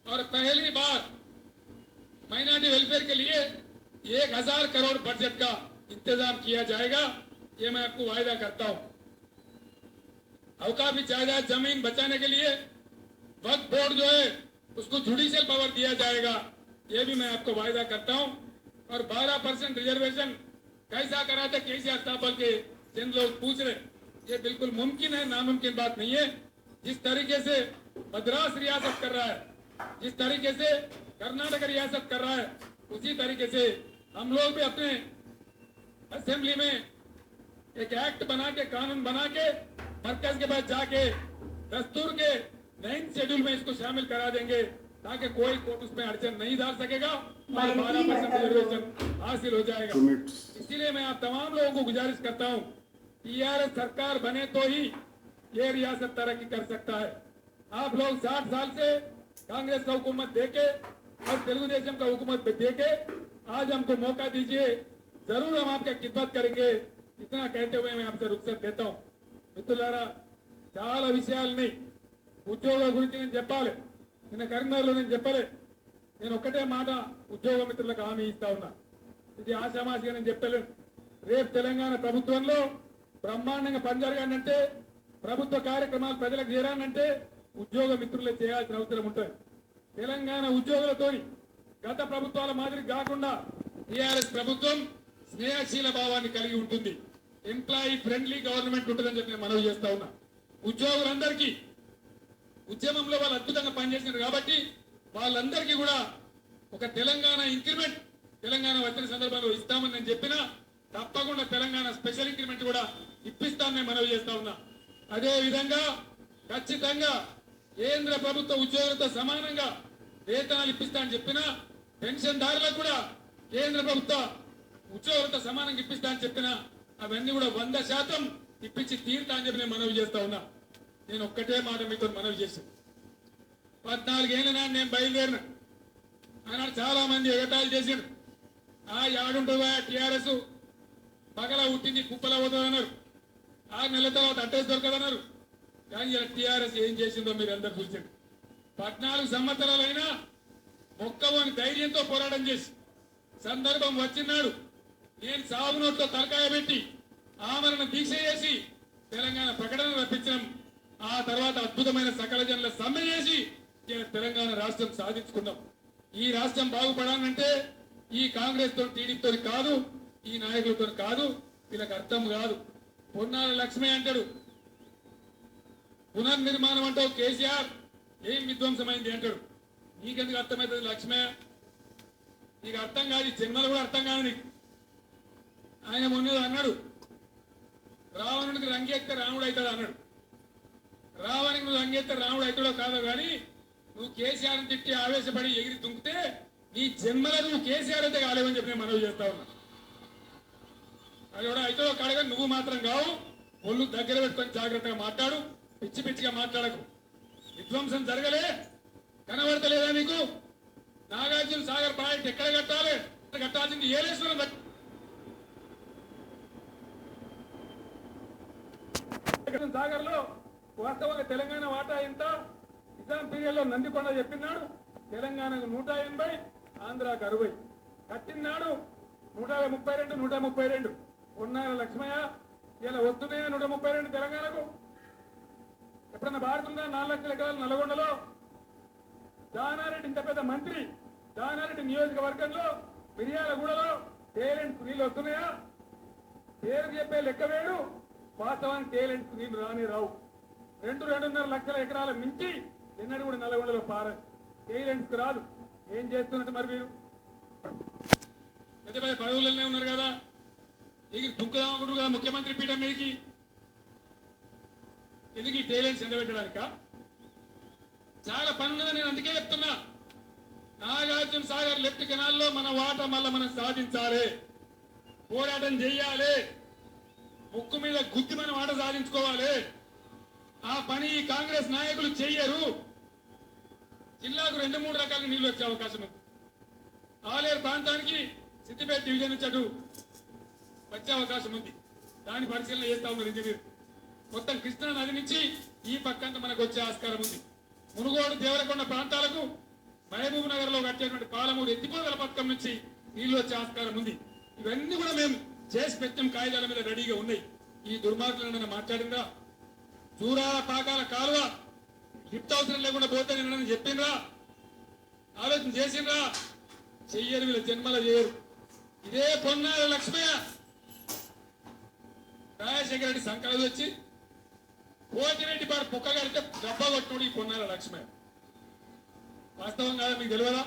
और पहली बार minority welfare के लिए 1000 करोड़ बजट का इंतजाम किया जाएगा, ये मैं आपको वायदा करता हूं। अवकाफी जायदाद जमीन बचाने के लिए वक्फ बोर्ड जो है उसको जुडिशियल पावर दिया जाएगा, ये भी मैं आपको वायदा करता हूं। और 12% रिजर्वेशन कैसा करा था केसीआर साहब बोल के जिन लोग पूछ रहे, ये बिल्कुल मुमकिन है, नामुमकिन बात नहीं है। जिस तरीके से मद्रास रियासत कर रहा है, जिस तरीके से कर्नाटक रियासत कर रहा है, उसी तरीके से हम लोग भी अपने असेंबली में एक एक्ट बना के, कानून बना के मरकज के पास जाके दस्तूर के 9 शेड्यूल में इसको शामिल करा देंगे, ताकि कोई कोर्ट उसमें अड़चन नहीं डाल सकेगा और 12% रिजर्वेशन हासिल हो जाएगा। इसीलिए मैं आप तमाम लोगों को गुजारिश करता हूं, टीआरएस सरकार बने तो ही ये रियासत तरक्की कर सकता है। आप लोग 60 साल से कांग्रेस का हुकूमत देके और तेलुगुदेशम का हुकूमत देके आज हमको मौका दीजिए, जरूर हम आपकी खिदमत करेंगे। इतना कहते हुए मैं आपसे रुखसत देता हूं। మిత్రులారా, చాలా విషయాలని ఉద్యోగ గురించి నేను చెప్పాలి. నిన్న కరీంనగర్లో నేను చెప్పలే. నేను ఒక్కటే మాట ఉద్యోగ మిత్రులకు హామీ ఇస్తా ఉన్నా. ఇది ఆశామాషిగా నేను చెప్పలేను. రేపు తెలంగాణ ప్రభుత్వంలో బ్రహ్మాండంగా పని జరగాలంటే, ప్రభుత్వ కార్యక్రమాలు ప్రజలకు చేరాలంటే ఉద్యోగ మిత్రులే చేయాల్సిన అవసరం ఉంటుంది. తెలంగాణ ఉద్యోగులతోని గత ప్రభుత్వాల మాదిరి కాకుండా టీఆర్ఎస్ ప్రభుత్వం స్నేహశీల భావాన్ని కలిగి ఉంటుంది. ఎంప్లాయీ ఫ్రెండ్లీ గవర్నమెంట్ ఉంటుందని చెప్పి నేను మనవి చేస్తా ఉన్నా. ఉద్యోగులందరికీ ఉద్యమంలో వాళ్ళు అద్భుతంగా పనిచేసినారు కాబట్టి వాళ్ళందరికీ కూడా ఒక తెలంగాణ ఇంక్రిమెంట్ తెలంగాణ వచ్చిన సందర్భంలో ఇస్తామని నేను చెప్పినా, తప్పకుండా తెలంగాణ స్పెషల్ ఇంక్రిమెంట్ కూడా ఇప్పిస్తామని నేను మనవి చేస్తా ఉన్నా. అదే విధంగా ఖచ్చితంగా కేంద్ర ప్రభుత్వ ఉద్యోగులతో సమానంగా వేతనాలు ఇప్పిస్తామని చెప్పినా, పెన్షన్దారులకు కూడా కేంద్ర ప్రభుత్వ ఉద్యోగులతో సమానంగా ఇప్పిస్తామని చెప్పినా అవన్నీ కూడా 100% ఇప్పించి తీరుతా అని చెప్పి నేను మనవి చేస్తా ఉన్నా. నేను ఒక్కటే మాట మీతో మనవి చేసి, 14 ఏళ్ళ నాడు నేను బయలుదేరిన. ఆనాడు చాలా మంది ఎగతాళి చేసిండు. యాడుంటుందా టీఆర్ఎస్, పగల ఉట్టింది కుప్పల పోతుందన్నారు. 6 నెలల తర్వాత అడ్రస్ దొరకదన్నారు. కానీ ఇలా టీఆర్ఎస్ ఏం చేసిందో మీరు అందరు చూసిండు. 14 సంవత్సరాలైనా మొక్కవని ధైర్యంతో పోరాటం చేసి సందర్భం వచ్చినాడు నేను సాగు నోట్లో తలకాయ పెట్టి ఆమరణ దీక్ష చేసి తెలంగాణ ప్రకటన రప్పించడం, ఆ తర్వాత అద్భుతమైన సకల జనుల సమ్మె చేసి తెలంగాణ రాష్ట్రం సాధించుకున్నాం. ఈ రాష్ట్రం బాగుపడాలంటే ఈ కాంగ్రెస్ తో టీడీపీతో కాదు, ఈ నాయకులతో కాదు, వీళ్ళకి అర్థం కాదు. పొన్నాల లక్ష్మి అంటాడు, పునర్నిర్మాణం అంటావు కేసీఆర్, ఏం విధ్వంసమైంది అంటాడు. నీకెందుకు అర్థమవుతుంది లక్ష్మే? నీకు అర్థం కాదు, జన్మలు కూడా అర్థం కాదు నీకు. ఆయన మొన్న అన్నాడు, రావణుడికి రంగెత్తే రాముడు అవుతాడు అన్నాడు. రావణునికి నువ్వు రంగెత్తే రాముడు అవుతాడో కాదో కానీ నువ్వు కేసీఆర్ని తిట్టి ఆవేశపడి ఎగిరి దుంకితే నీ జన్మలో నువ్వు కేసీఆర్ అయితే కాలేవని చెప్పి నేను మనవి చేస్తా ఉన్నా. అది కూడా అవుతాడో కాడగా నువ్వు మాత్రం కావు. ఒళ్ళు దగ్గర పెట్టుకొని జాగ్రత్తగా మాట్లాడు, పిచ్చి పిచ్చిగా మాట్లాడకు. విధ్వంసం జరగలే, కనబడతలేదా నీకు? నాగార్జున సాగర్ ప్రాజెక్ట్ ఎక్కడ కట్టాలి? కట్టాల్సింది ఏలేశ్వరం సాగర్ లో. వాస్తవంగా తెలంగాణ వాటా ఎంత? నిజాం పీరియడ్ లో నందికొండ చెప్పినాడు తెలంగాణకు 180, ఆంధ్రాకు 60. కట్టినాడు 132, 132. ఉన్నార లక్ష్మయ్య ఇలా వస్తున్నాయా 132 తెలంగాణకు? ఎప్పుడన్నా భారతుందా? 4 లక్షల ఎకరాలు నల్గొండలో. జానారెడ్డి ఇంత పెద్ద మంత్రి, జానారెడ్డి నియోజకవర్గంలో మిర్యాలగూడలో టేలెంట్ నీళ్ళు వస్తున్నాయా? పేరు చెప్పే లెక్క వేడు, వాస్తవానికి టేలెంట్ నీళ్లు రాని రావు. 2-2.5 లక్షల ఎకరాల మించి ఎన్నడూ కూడా నల్గొండలో టేలెంట్స్ రాదు. ఏం చేస్తున్నట్టు మరి మీరు? పెద్ద పెద్ద పదవులనే ఉన్నారు కదా, ఇది దుఃఖదామకుడుగా ముఖ్యమంత్రి పీఠం మీదకి ఎందుకు ఈ టేలెంట్స్ ఎండబెట్టడానిక? చాలా పనున్నదని నేను అందుకే చెప్తున్నా. నాగార్జున సాగర్ లెఫ్ట్ కెనాల్లో మన వాటా మళ్ళా మనం సాధించాలి, పోరాటం చెయ్యాలి, ముక్కు మీద గుద్ది మనం ఆట సాధించుకోవాలి. ఆ పని కాంగ్రెస్ నాయకులు చెయ్యరు. జిల్లాకు 2-3 రకాల నీళ్లు వచ్చే అవకాశం ఉంది. ఆలేరు ప్రాంతానికి సిద్దిపేట డివిజన్ నుంచి అటు వచ్చే అవకాశం ఉంది. దాని పరిశీలన చేస్తా ఉన్నారు ఇంజనీర్. మొత్తం కృష్ణా నది నుంచి ఈ పక్కంతా మనకు వచ్చే ఆస్కారం ఉంది. మునుగోడు దేవరకొండ ప్రాంతాలకు మహబూబ్ నగర్ లో కట్టేటువంటి పాలమూరు ఎత్తిపోతల పథకం నుంచి నీళ్లు వచ్చే ఆస్కారం ఉంది. ఇవన్నీ కూడా మేము చేసి పెట్టిన కాగితాల మీద రెడీగా ఉన్నాయి. ఈ దుర్మార్గులను మాట్లాడిందా? చూరాల పాకాల కాలువ లిఫ్ట్ అవసరం లేకుండా పోతే నేను చెప్పిండ్రా? ఆలోచన చేసిండ్రా? చెయ్యరు, వీళ్ళ జన్మల చేయరు. ఇదే పొన్నాల లక్ష్మయ్య రాజశేఖర రెడ్డి సంకలది వచ్చి పోతిరెడ్డి పాడు పుక్క కడితే దెబ్బ కొట్టుడు ఈ పొన్నాల లక్ష్మయ్య. వాస్తవం కాదా? మీకు తెలియదా?